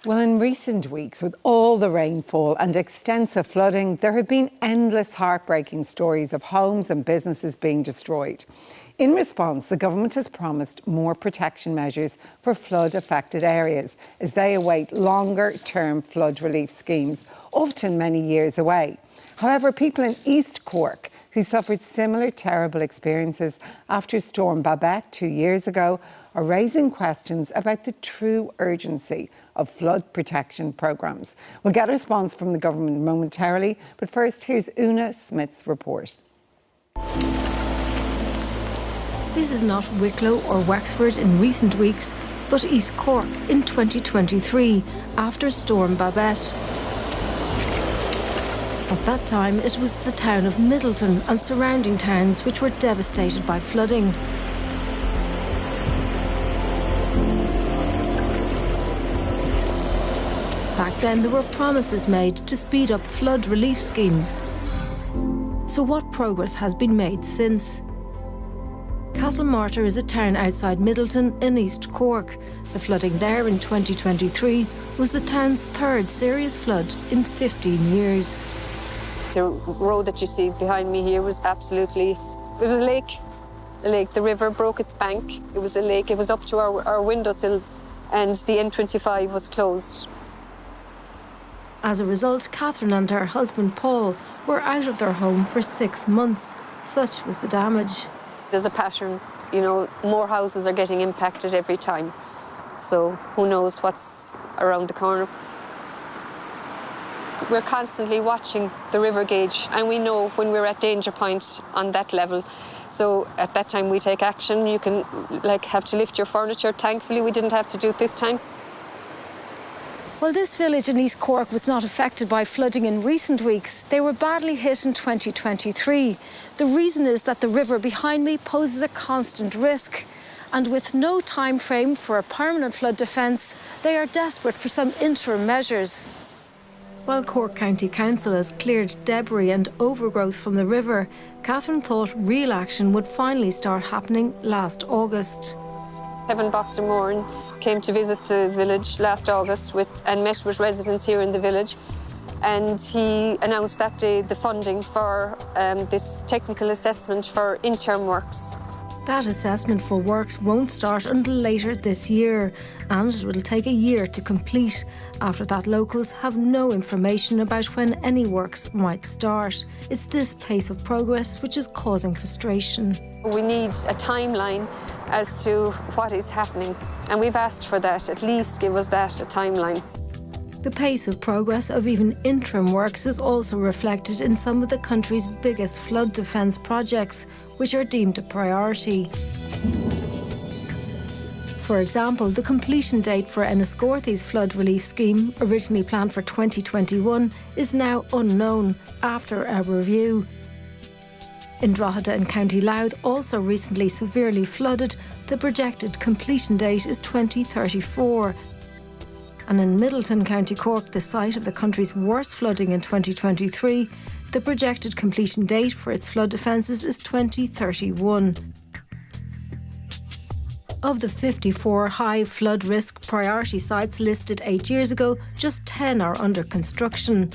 Well, in recent weeks, with all the rainfall and extensive flooding, there have been endless heartbreaking stories of homes and businesses being destroyed. In response, the government has promised more protection measures for flood-affected areas as they await longer-term flood relief schemes, often many years away. However, people in East Cork who suffered similar terrible experiences after Storm Babet 2 years ago are raising questions about the true urgency of flood protection programmes. We'll get a response from the government momentarily, but first here's Una Smith's report. This is not Wicklow or Wexford in recent weeks, but East Cork in 2023 after Storm Babet. At that time, it was the town of Middleton and surrounding towns which were devastated by flooding. Back then, there were promises made to speed up flood relief schemes. So what progress has been made since? Castlemartyr is a town outside Middleton in East Cork. The flooding there in 2023 was the town's third serious flood in 15 years. The road that you see behind me here was absolutely, it was a lake. A lake. The river broke its bank. It was a lake. It was up to our windowsill, and the N25 was closed. As a result, Catherine and her husband Paul were out of their home for 6 months. Such was the damage. There's a pattern, you know, more houses are getting impacted every time. So who knows what's around the corner. We're constantly watching the river gauge, and we know when we're at danger point on that level. So at that time we take action. You can have to lift your furniture. Thankfully we didn't have to do it this time. While this village in East Cork was not affected by flooding in recent weeks, they were badly hit in 2023. The reason is that the river behind me poses a constant risk. And with no time frame for a permanent flood defence, they are desperate for some interim measures. While Cork County Council has cleared debris and overgrowth from the river, Catherine thought real action would finally start happening last August. Kevin Boxer-Moran came to visit the village last August and met with residents here in the village. And he announced that day the funding for this technical assessment for interim works. That assessment for works won't start until later this year, and it will take a year to complete. After that, locals have no information about when any works might start. It's this pace of progress which is causing frustration. We need a timeline as to what is happening, and we've asked for that. At least give us that, a timeline. The pace of progress of even interim works is also reflected in some of the country's biggest flood defence projects, which are deemed a priority. For example, the completion date for Enniscorthy's flood relief scheme, originally planned for 2021, is now unknown after a review. In Drogheda in County Louth, also recently severely flooded, the projected completion date is 2034. And in Middleton, County Cork, the site of the country's worst flooding in 2023, the projected completion date for its flood defences is 2031. Of the 54 high flood risk priority sites listed 8 years ago, just 10 are under construction.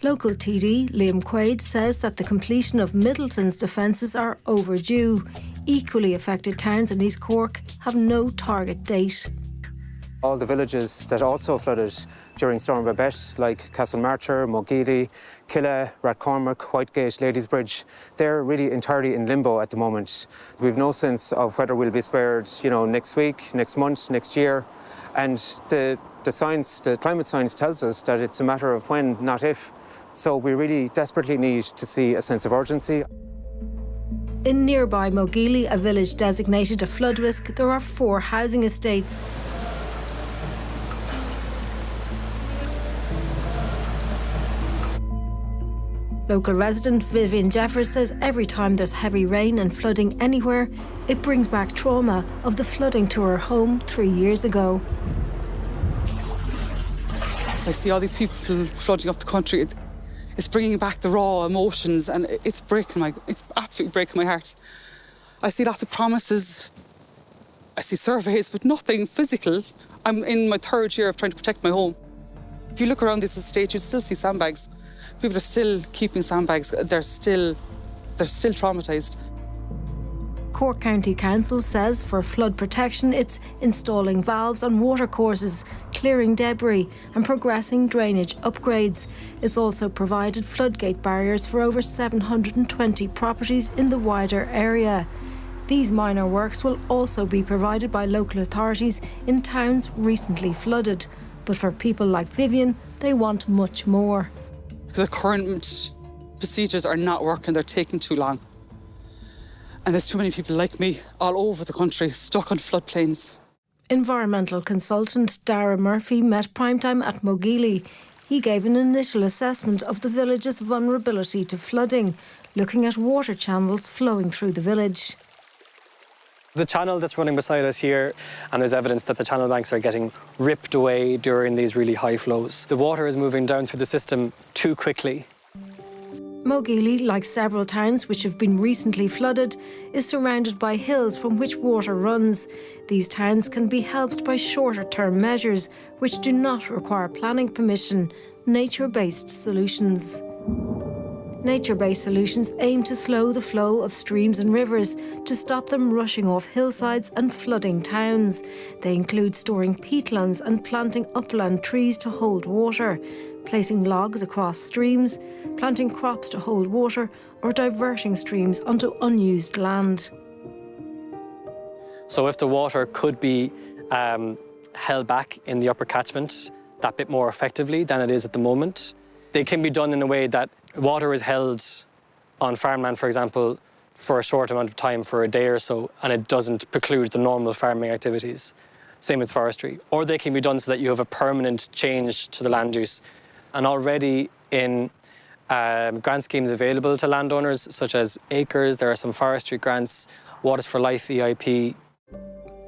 Local TD Liam Quaid says that the completion of Middleton's defences are overdue. Equally affected towns in East Cork have no target date. All the villages that also flooded during Storm Babet, like Castlemartyr, Mogeely, Killa, Rathcormac, Whitegate, Ladiesbridge, they're really entirely in limbo at the moment. We've no sense of whether we'll be spared, next week, next month, next year. And the climate science tells us that it's a matter of when, not if. So we really desperately need to see a sense of urgency. In nearby Mogeely, a village designated a flood risk, there are 4 housing estates. Local resident Vivian Jeffers says every time there's heavy rain and flooding anywhere, it brings back trauma of the flooding to her home 3 years ago. As I see all these people flooding up the country, it's bringing back the raw emotions, and it's absolutely breaking my heart. I see lots of promises, I see surveys, but nothing physical. I'm in my 3rd year of trying to protect my home. If you look around this estate, you still see sandbags. People are still keeping sandbags. They're still traumatised. Cork County Council says for flood protection it's installing valves on watercourses, clearing debris and progressing drainage upgrades. It's also provided floodgate barriers for over 720 properties in the wider area. These minor works will also be provided by local authorities in towns recently flooded. But for people like Vivian, they want much more. The current procedures are not working, they're taking too long. And there's too many people like me all over the country stuck on floodplains. Environmental consultant Dara Murphy met Primetime at Mogeely. He gave an initial assessment of the village's vulnerability to flooding, looking at water channels flowing through the village. The channel that's running beside us here, and there's evidence that the channel banks are getting ripped away during these really high flows. The water is moving down through the system too quickly. Mogeely, like several towns which have been recently flooded, is surrounded by hills from which water runs. These towns can be helped by shorter-term measures which do not require planning permission, nature-based solutions. Nature-based solutions aim to slow the flow of streams and rivers to stop them rushing off hillsides and flooding towns. They include storing peatlands and planting upland trees to hold water, placing logs across streams, planting crops to hold water, or diverting streams onto unused land. So if the water could be held back in the upper catchment that bit more effectively than it is at the moment, they can be done in a way that water is held on farmland, for example, for a short amount of time, for a day or so, and it doesn't preclude the normal farming activities. Same with forestry. Or they can be done so that you have a permanent change to the land use. And already in grant schemes available to landowners, such as acres, there are some forestry grants, Waters for Life EIP.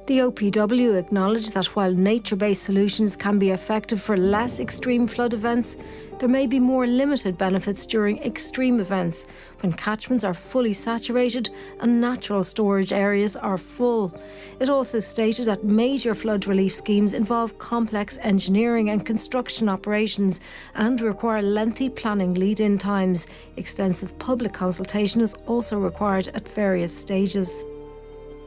The OPW acknowledged that while nature-based solutions can be effective for less extreme flood events, there may be more limited benefits during extreme events when catchments are fully saturated and natural storage areas are full. It also stated that major flood relief schemes involve complex engineering and construction operations and require lengthy planning lead-in times. Extensive public consultation is also required at various stages.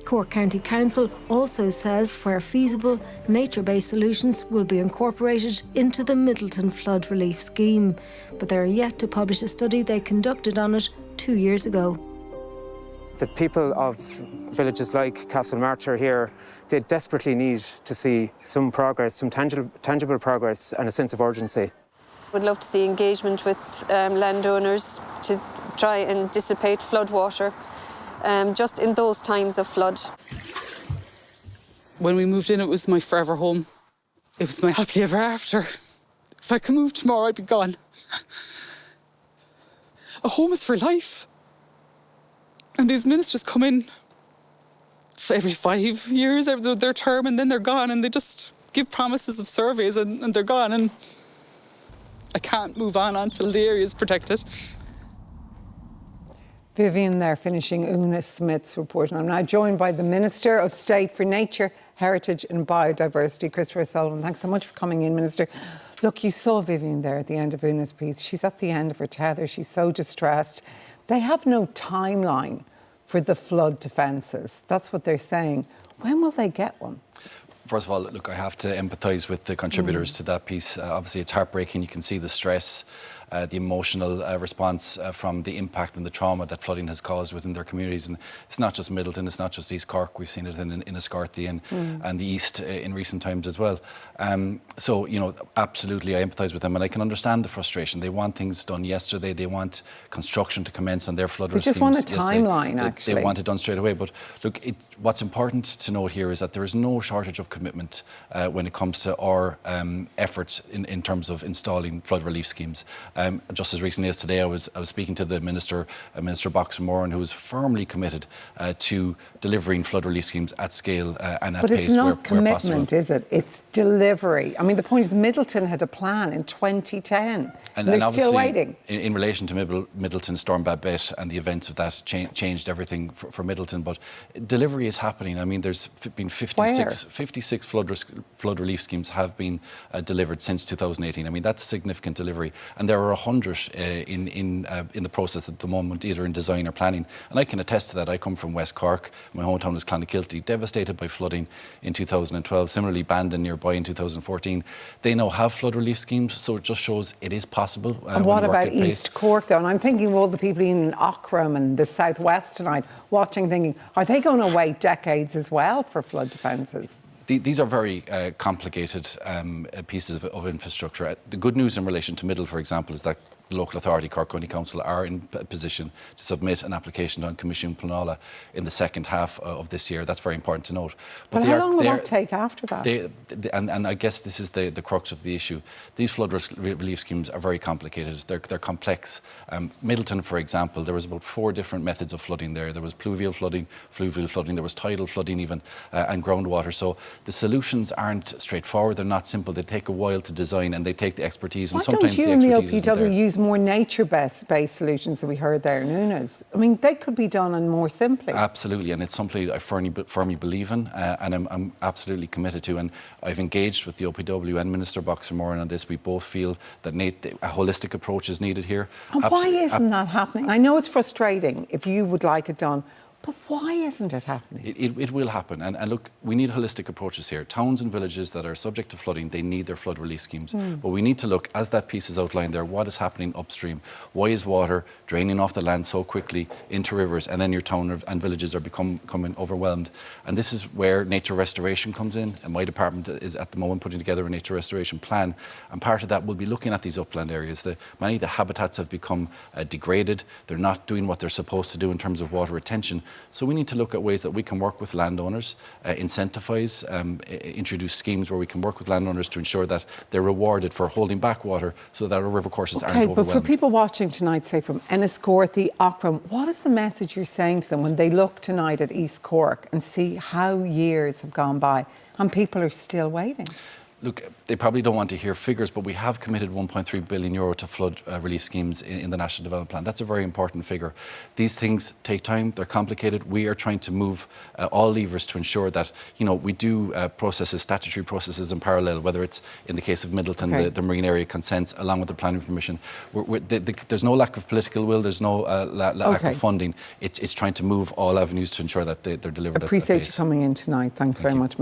Cork County Council also says, where feasible, nature-based solutions will be incorporated into the Middleton Flood Relief Scheme, but they are yet to publish a study they conducted on it 2 years ago. The people of villages like Castlemartyr here, they desperately need to see some progress, some tangible progress and a sense of urgency. Would love to see engagement with landowners to try and dissipate floodwater. Just in those times of flood. When we moved in, it was my forever home. It was my happily ever after. If I could move tomorrow, I'd be gone. A home is for life. And these ministers come in every 5 years, their term, and then they're gone, and they just give promises of surveys and they're gone. And I can't move on until the area is protected. Vivian there finishing Una Smith's report. And I'm now joined by the Minister of State for Nature, Heritage and Biodiversity, Christopher O'Sullivan. Thanks so much for coming in, Minister. Look, you saw Vivian there at the end of Una's piece. She's at the end of her tether. She's so distressed. They have no timeline for the flood defences. That's what they're saying. When will they get one? First of all, look, I have to empathise with the contributors to that piece. Obviously, it's heartbreaking. You can see the stress, the emotional response from the impact and the trauma that flooding has caused within their communities. And it's not just Middleton, it's not just East Cork. We've seen it in Enniscorthy and the East in recent times as well. So, you know, absolutely, I empathise with them, and I can understand the frustration. They want things done yesterday. They want construction to commence on their flood schemes. They just want a timeline, actually. They want it done straight away. But look, what's important to note here is that there is no shortage of commitment when it comes to our efforts in terms of installing flood relief schemes. Just as recently as today, I was speaking to the Minister, Minister Boxer-Moran, who is firmly committed to delivering flood relief schemes at scale and at But pace it's not where commitment, possible. is it? It's delivery. I mean, the point is Middleton had a plan in 2010 and they're still waiting. In relation to Middleton, Storm Babet and the events of that changed everything for Middleton, but delivery is happening. I mean, there's been 56 flood relief schemes have been delivered since 2018. I mean, that's significant delivery, and there are 100 in the process at the moment, either in design or planning. And I can attest to that. I come from West Cork. My hometown is Clonakilty, devastated by flooding in 2012. Similarly, Bandon nearby in 2014. They now have flood relief schemes, so it just shows it is possible. And what about East Cork, though? And I'm thinking of all the people in Ockram and the southwest tonight watching, thinking, are they going to wait decades as well for flood defences? These are very complicated pieces of infrastructure. The good news in relation to Middle, for example, is that the local authority, Cork County Council, are in a position to submit an application on Commission Pleanála in the second half of this year. That's very important to note. But how long will that take after that? And I guess this is the crux of the issue. These flood relief schemes are very complicated. They're complex. Middleton, for example, there was about 4 different methods of flooding there. There was pluvial flooding, fluvial flooding, there was tidal flooding even, and groundwater. So the solutions aren't straightforward. They're not simple. They take a while to design, and they take the expertise. And sometimes the expertise isn't there. Why don't you and the OPW use more nature-based solutions that we heard there, Nunes? I mean, they could be done and more simply. Absolutely, and it's something I firmly believe in, and I'm absolutely committed to. And I've engaged with the OPW and Minister Boxer-Moran on this. We both feel that a holistic approach is needed here. And why isn't that happening? I know it's frustrating if you would like it done, but why isn't it happening? It will happen. And look, we need holistic approaches here. Towns and villages that are subject to flooding, they need their flood relief schemes. But we need to look, as that piece is outlined there, what is happening upstream? Why is water draining off the land so quickly into rivers, and then your town and villages are becoming overwhelmed? And this is where nature restoration comes in. And my department is at the moment putting together a nature restoration plan. And part of that will be looking at these upland areas. Many of the habitats have become degraded. They're not doing what they're supposed to do in terms of water retention. So we need to look at ways that we can work with landowners, incentivise, introduce schemes where we can work with landowners to ensure that they're rewarded for holding back water so that our river courses aren't overwhelmed. Okay, but for people watching tonight, say from Enniscorthy, Ockram, what is the message you're saying to them when they look tonight at East Cork and see how years have gone by and people are still waiting? Look, they probably don't want to hear figures, but we have committed €1.3 billion to flood relief schemes in the National Development Plan. That's a very important figure. These things take time, they're complicated. We are trying to move all levers to ensure that, we do statutory processes in parallel, whether it's in the case of Middleton, the marine area consents, along with the planning permission. There's no lack of political will, there's no lack of funding. It's trying to move all avenues to ensure that they're delivered at pace. Appreciate you coming in tonight. Thanks very much,